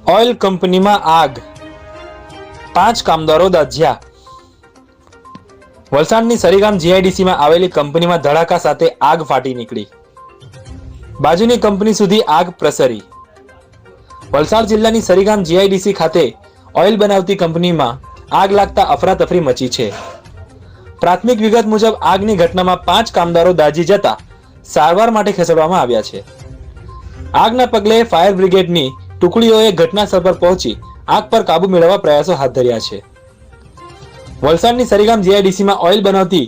Oil કંપનીમાં આગ, 5 કામદારો દાઝ્યા। વલસાડની સરીગામ જીઆઈડીસીમાં આવેલી કંપનીમાં ધડાકા સાથે આગ ફાટી નીકળી। બાજુની કંપની સુધી આગ પ્રસરી। વલસાડ જિલ્લાની સરીગામ જીઆઈડીસી ખાતે ઓઇલ બનાવતી કંપનીમાં આગ લાગતા અફરાતફરી મચી છે। પ્રાથમિક વિગત મુજબ આગની ઘટનામાં 5 કામદારો દાઝી જતા સારવાર માટે ખસેડવામાં આવ્યા છે। આગના પગલે ફાયર બ્રિગેડની ટુકડીઓએ ઘટના સ્થળ પર પહોંચી આગ પર કાબુ મેળવવા પ્રયાસો હાથ ધર્યા છે। વલસાડની સરીગામ જીઆઈડીસીમાં ઓઇલ બનાવતી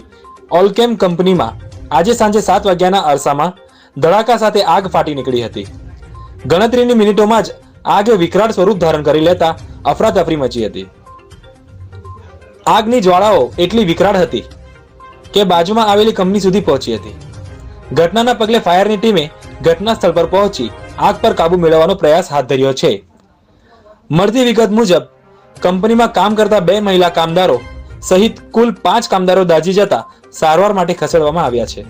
ઓલકેમ કંપનીમાં આજે સાંજે 7 વાગ્યાના અરસામાં ધડાકા સાથે આગ ફાટી નીકળી હતી। ગણતરીની મિનિટોમાં જ આગે વિકરાળ સ્વરૂપ ધારણ કરી લેતા અફરાતફરી મચી હતી। આગની જ્વાળાઓ એટલી વિકરાળ હતી કે બાજુમાં આવેલી કંપની સુધી પહોંચી હતી। ઘટનાના પગલે ફાયરની ટીમે ઘટના સ્થળ પર પહોંચી આગ પર કાબુ મેળવવાનો પ્રયાસ હાથ ધર્યો છે। મળતી વિગત મુજબ કંપનીમાં કામ કરતા 2 મહિલા કામદારો સહિત કુલ 5 કામદારો દાઝી જતા સારવાર માટે ખસેડવામાં આવ્યા છે।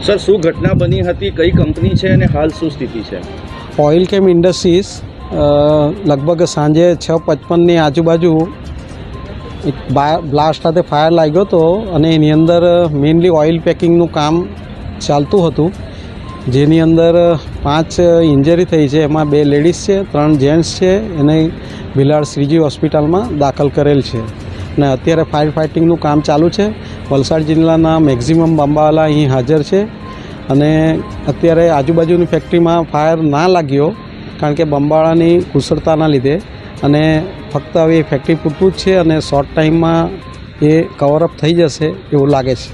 સર, શું ઘટના બની હતી, કઈ કંપની છે અને હાલ શું સ્થિતિ છે? ઓઇલ કેમ ઇન્ડસ્ટ્રીઝ લગભગ સાંજે 6:55ની આજુબાજુ એક બ્લાસ્ટ સાથે ફાયર લાગ્યો હતો અને એની અંદર મેઇનલી ઓઇલ પેકિંગનું કામ ચાલતું હતું, જેની અંદર 5 ઇન્જરી થઈ છે। એમાં 2 લેડીઝ છે, 3 જેન્ટ્સ છે। એને ભીલાડ શ્રીજી હોસ્પિટલમાં દાખલ કરેલ છે અને અત્યારે ફાયર ફાઇટિંગનું કામ ચાલુ છે। વલસાડ જિલ્લાના મેક્ઝિમમ બંબાવાલા અહીં હાજર છે અને અત્યારે આજુબાજુની ફેક્ટરીમાં ફાયર ના લાગ્યો કારણ કે બંબાવાળાની કુશળતાના લીધે, અને ફક્ત હવે ફેક્ટરી પૂરતું જ છે અને શોર્ટ ટાઈમમાં એ કવરઅપ થઈ જશે એવું લાગે છે।